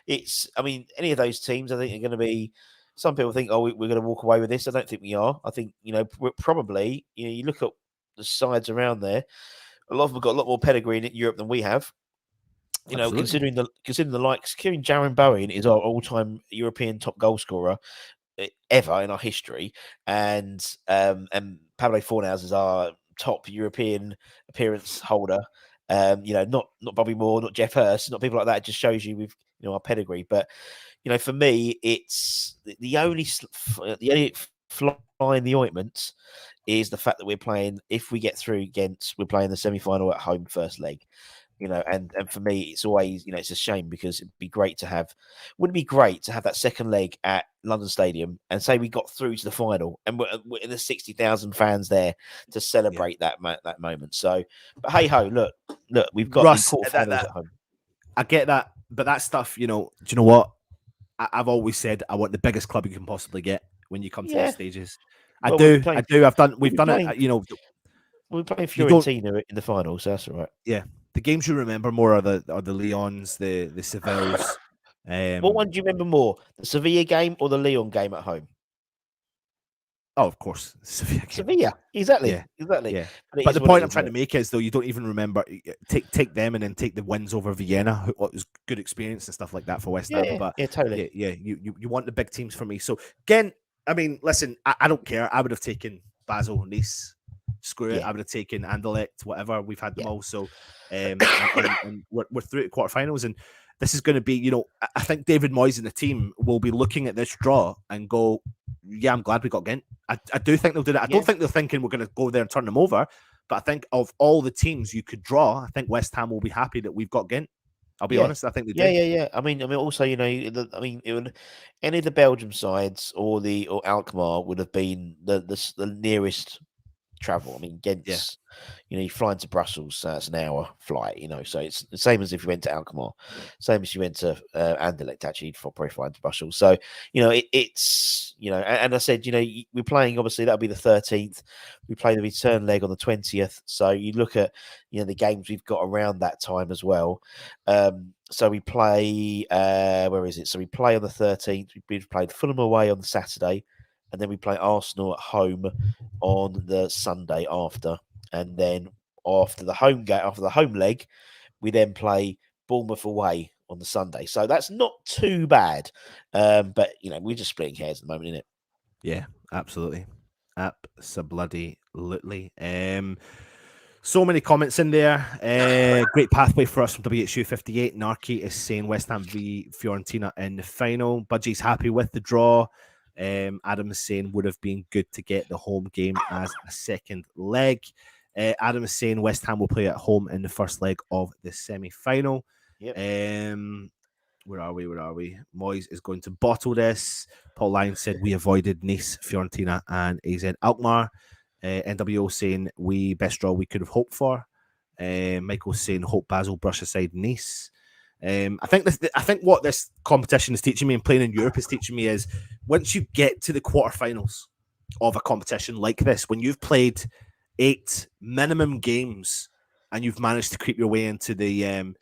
B: it's. I mean, any of those teams, I think are going to be. Some people think, we're going to walk away with this. I don't think we are. I think we're probably. You look at the sides around there. A lot of them have got a lot more pedigree in Europe than we have. Considering the likes, Jaron Bowen is our all-time European top goal scorer ever in our history, and Pablo Fornals is our top European appearance holder. Not Bobby Moore, not Jeff Hurst, not people like that. It just shows you we've our pedigree. But for me, it's the only fly in the ointment is the fact that we're playing. If we get through against, we're playing the semi-final at home first leg. And for me, it's always, it's a shame because wouldn't it be great to have that second leg at London Stadium and say we got through to the final and we're in the 60,000 fans there to celebrate that moment. So, but hey ho, look, we've got
A: Russ,
B: the quarterfinals at home.
A: I get that, but that stuff, do you know what? I've always said I want the biggest club you can possibly get when you come to these stages. I do. We've done it.
B: We're playing Fiorentina in the final, so that's all right.
A: Yeah. The games you remember more are the Lyons, the Sevilles.
B: What one do you remember more, the Sevilla game or the Lyon game at home?
A: Oh, of course,
B: Sevilla, exactly,
A: yeah.
B: exactly.
A: Yeah. But the point I'm trying to make is, though, you don't even remember. Take them and then take the wins over Vienna. What was good experience and stuff like that for West Ham. But
B: totally.
A: Yeah, you want the big teams for me. So again, I mean, listen, I don't care. I would have taken Basel, Nice. Screw it. I would have taken Anderlecht, whatever. We've had them all. So, and we're through to quarterfinals, and this is going to be, I think David Moyes and the team will be looking at this draw and go, yeah, I'm glad we got Ghent. I do think they'll do that. I don't think they're thinking we're going to go there and turn them over, but I think of all the teams you could draw, I think West Ham will be happy that we've got Ghent. I'll be honest. I think they do.
B: Yeah. I mean, also, any of the Belgium sides or Alkmaar would have been the nearest travel. I mean, Ghent's, you fly into Brussels, so it's an hour flight, so it's the same as if you went to Alkmaar, same as you went to Anderlecht, actually, you'd probably fly into Brussels. So, it's, and I said, we're playing, obviously, that'll be the 13th. We play the return leg on the 20th. So you look at, the games we've got around that time as well. So we play, where is it? So we play on the 13th. We've played Fulham away on the Saturday. and then we play Arsenal at home on the Sunday after, and then after the home game, after the home leg, we then play Bournemouth away on the Sunday. So that's not too bad, but we're just splitting hairs at the moment, isn't it?
A: Yeah, absolutely. Absolutely. So many comments in there. Great pathway for us from WHU58. Narky is saying West Ham v Fiorentina in the final. Budgie's happy with the draw. Adam is saying would have been good to get the home game as a second leg. Adam is saying West Ham will play at home in the first leg of the semi-final.
B: Yep.
A: Where are we? Moyes is going to bottle this. Paul Lyons said we avoided Nice, Fiorentina, and AZ Alkmaar. NWO saying we best draw we could have hoped for. Michael saying hope Basel brush aside Nice. I think what this competition is teaching me and playing in Europe is teaching me is once you get to the quarterfinals of a competition like this, when you've played 8 minimum games and you've managed to creep your way into the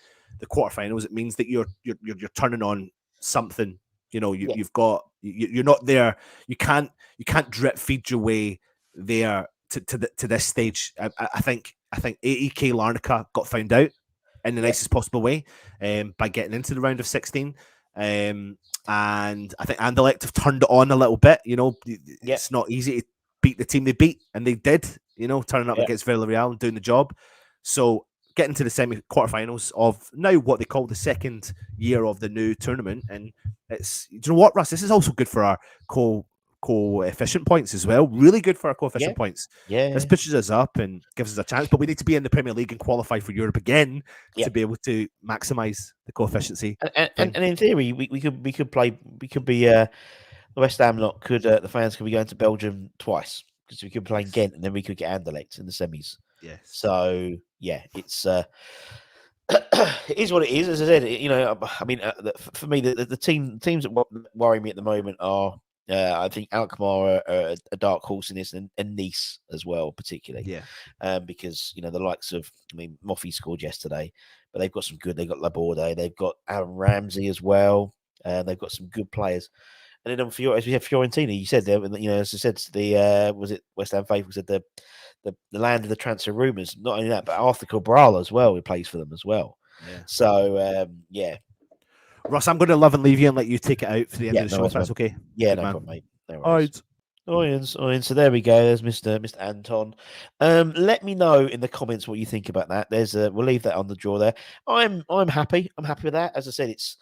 A: quarterfinals, it means that you're turning on something. You've got you're not there. You can't drip feed your way there to this stage. I think 80k Larnaca got found out in the nicest possible way by getting into the round of 16. And I think Anderlecht have turned it on a little bit. It's not easy to beat the team they beat, and they did. Turning up against Villarreal and doing the job. So getting to the quarterfinals of now what they call the second year of the new tournament, and it's, do you know what, Russ? This is also good for our coefficient points as well. Really good for our coefficient points. This pushes us up and gives us a chance, but we need to be in the Premier League and qualify for Europe again to be able to maximize the coefficiency.
B: And in theory, we could be the West Ham lot could the fans could be going to Belgium twice because we could play Ghent and then we could get Anderlecht in the semis.
A: Yes.
B: So it's it is what it is. As I said, I mean, for me, the teams that worry me at the moment are. I think Alkmaar are a dark horse in this, and Nice as well, particularly.
A: Yeah.
B: Because the likes of, Moffy scored yesterday, but they've got some good. They've got Laborde, they've got Aaron Ramsey as well. They've got some good players. And then as we have Fiorentina, you said there, as I said, the was it West Ham faithful said the land of the transfer rumours. Not only that, but Arthur Cabral as well, who plays for them as well.
A: Yeah.
B: So
A: Russ, I'm going to love and leave you and let you take it out for the end of the show, if that's
B: man.
A: okay.
B: Yeah,
A: Good
B: no
A: man.
B: problem, mate. No
A: worries.
B: Iron. So there we go. There's Mr. Anton. Let me know in the comments what you think about that. We'll leave that on the draw there. I'm happy. I'm happy with that. As I said, it's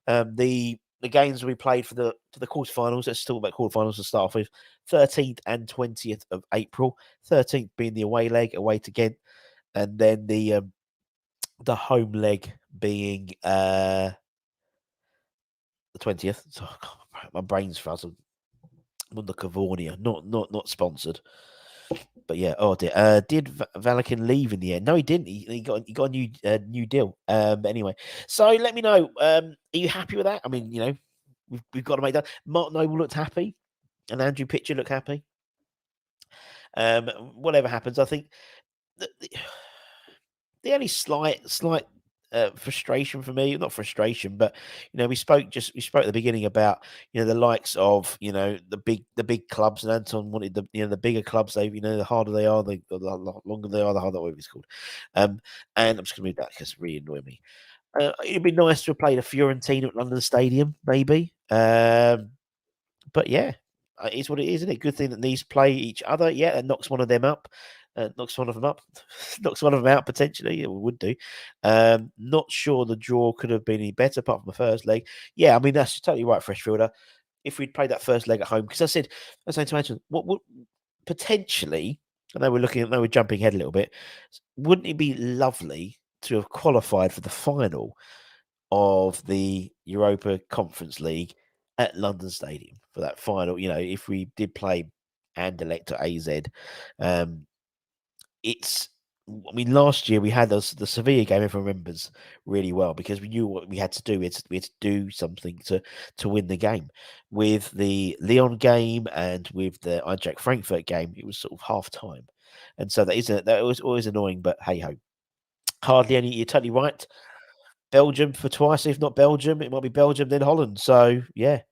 B: the games we played for the quarterfinals. Let's talk about quarterfinals to start off with. 13th and 20th of April. 13th being the away leg, away to Ghent, and then the home leg being the 20th. So, my brain's frazzled. Munda Cavonia, not sponsored, but yeah. Oh dear. Did Valakin leave in the end? No, he didn't. He got a new deal. But anyway, so let me know. Are you happy with that? I mean, we've got to make that. Mark Noble looked happy, and Andrew Pitcher looked happy. Whatever happens, I think the only slight frustration for me, not frustration, but we spoke at the beginning about the likes of the big clubs, and Anton wanted the bigger clubs. They the harder they are, the longer they are, the harder whatever it's called. And I'm just gonna read that because it's really annoying me. It'd be nice to have played a Fiorentina at London Stadium, maybe. But yeah, it's what it is, isn't it? Good thing that these play each other. Yeah, that knocks one of them up. Knocks one of them up, knocks one of them out potentially. It would do. Not sure the draw could have been any better apart from the first leg. Yeah, I mean that's totally right, Freshfielder. If we'd played that first leg at home, because I was saying to Anton, what would potentially? I know we're jumping ahead a little bit. Wouldn't it be lovely to have qualified for the final of the Europa Conference League at London Stadium for that final? If we did play Anderlecht or AZ. Last year we had the Sevilla game, everyone remembers really well, because we knew what we had to do. We had to do something to win the game. With the Lyon game and with the Eintracht Frankfurt game, it was sort of half time, and so that was always annoying. But hey ho, hardly any. You're totally right. Belgium for twice, if not Belgium, it might be Belgium then Holland. So yeah,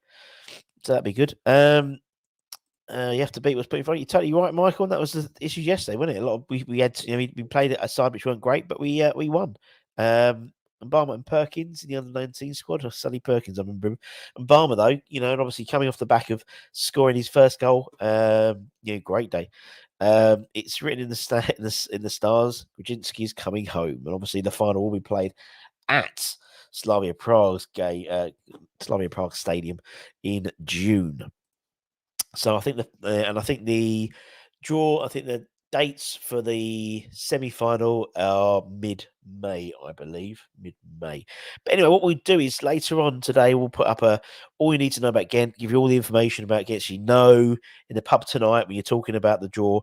B: so that'd be good. You have to beat what's put in front of you. You're totally right, Michael. And that was the issue yesterday, wasn't it? A lot of we had, we played it a side which weren't great, but we won. And Barmer and Perkins in the under-19 squad, or Sonny Perkins, I remember him. And Barmer, though, and obviously coming off the back of scoring his first goal, great day. It's written in the stars. Grudzinski is coming home, and obviously the final will be played at Slavia Prague Stadium in June. So I think the draw. I think the dates for the semi-final are mid-May, I believe, mid-May. But anyway, what we do is later on today we'll put up all you need to know about Ghent, give you all the information about Ghent. So you know, in the pub tonight when you're talking about the draw,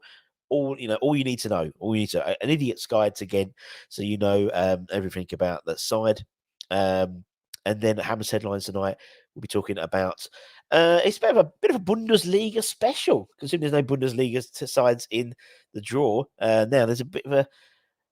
B: all you need to know, an idiot's guide to Ghent, so you know everything about that side. And then at Hammers Headlines tonight, we'll be talking about. It's a bit of a Bundesliga special, considering there's no Bundesliga sides in the draw. Now there's a bit of a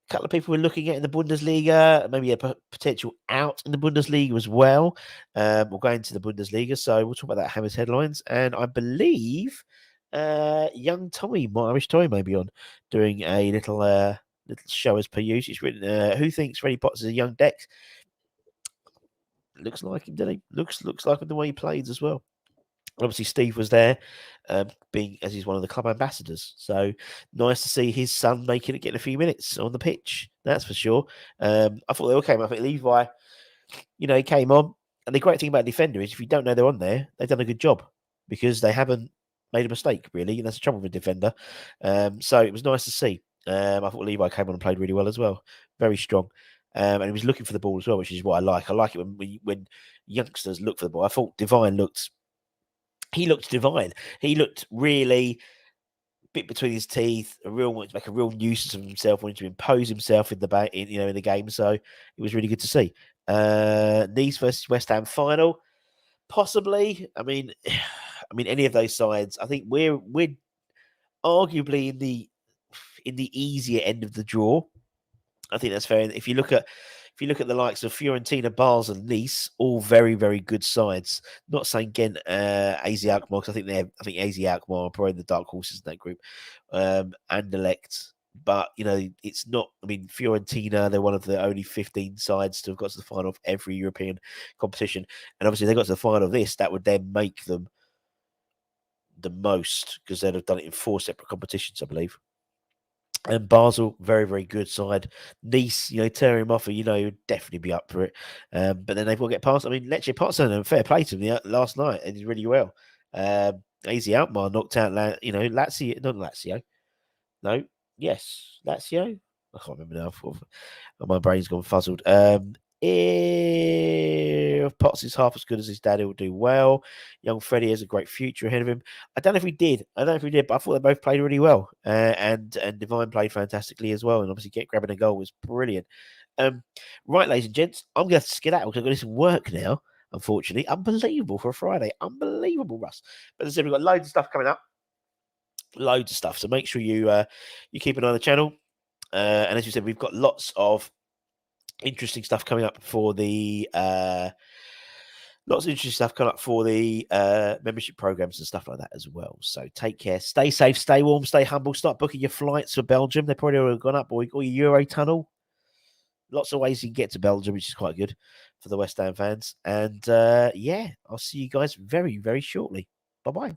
B: couple of people we're looking at in the Bundesliga, maybe a potential out in the Bundesliga as well. We'll go into the Bundesliga, so we'll talk about that Hammers Headlines, and I believe young Tommy, Irish Tommy, may be on doing a little show as per usual. He's written, "Who thinks Freddie Potts is a young Dex?" Looks like him, didn't he? Looks like him the way he plays as well. Obviously, Steve was there, being as he's one of the club ambassadors. So nice to see his son getting a few minutes on the pitch. That's for sure. I thought they all came up. Levi, he came on. And the great thing about defender is if you don't know they're on there, they've done a good job because they haven't made a mistake, really. And that's the trouble with a defender. So it was nice to see. I thought Levi came on and played really well as well. Very strong. And he was looking for the ball as well, which is what I like. I like it when youngsters look for the ball. I thought Divine looked divine. He looked really bit between his teeth, wanted to make a real nuisance of himself, wanted to impose himself in the game. So it was really good to see. Nice versus West Ham final, possibly. I mean, any of those sides. I think we're arguably in the easier end of the draw. I think that's fair. If you look at the likes of Fiorentina, Basel, and Nice, all very, very good sides. Not saying Ghent, AZ Alkmaar, because I think AZ Alkmaar are probably the dark horses in that group, Anderlecht. But it's not. I mean, Fiorentina, they're one of the only 15 sides to have got to the final of every European competition, and obviously they got to the final of this. That would then make them the most because they'd have done it in 4 separate competitions, I believe. And Basel, very, very good side. Nice, tearing him off, would definitely be up for it. But then they've got to get past. I mean, Lecce Potsdam, fair play to them last night. They did really well. AZ Alkmaar knocked out, Lazio, not Lazio. No, yes, Lazio. I can't remember now. My brain's gone fuzzled. If Potts is half as good as his dad, he'll do well. Young Freddie has a great future ahead of him. I don't know if he did, but I thought they both played really well. And Divine played fantastically as well. And obviously, grabbing a goal was brilliant. Right, ladies and gents, I'm going to have to skedaddle because I've got some work now, unfortunately. Unbelievable for a Friday. Unbelievable, Russ. But as I said, we've got loads of stuff coming up. Loads of stuff. So make sure you keep an eye on the channel. And as you said, we've got lots of interesting stuff coming up for the membership programs and stuff like that as well. So take care, stay safe, stay warm, stay humble. Start booking your flights for Belgium. They're probably already gone up, or your Euro tunnel. Lots of ways you can get to Belgium, which is quite good for the West Ham fans. And I'll see you guys very, very shortly. Bye bye.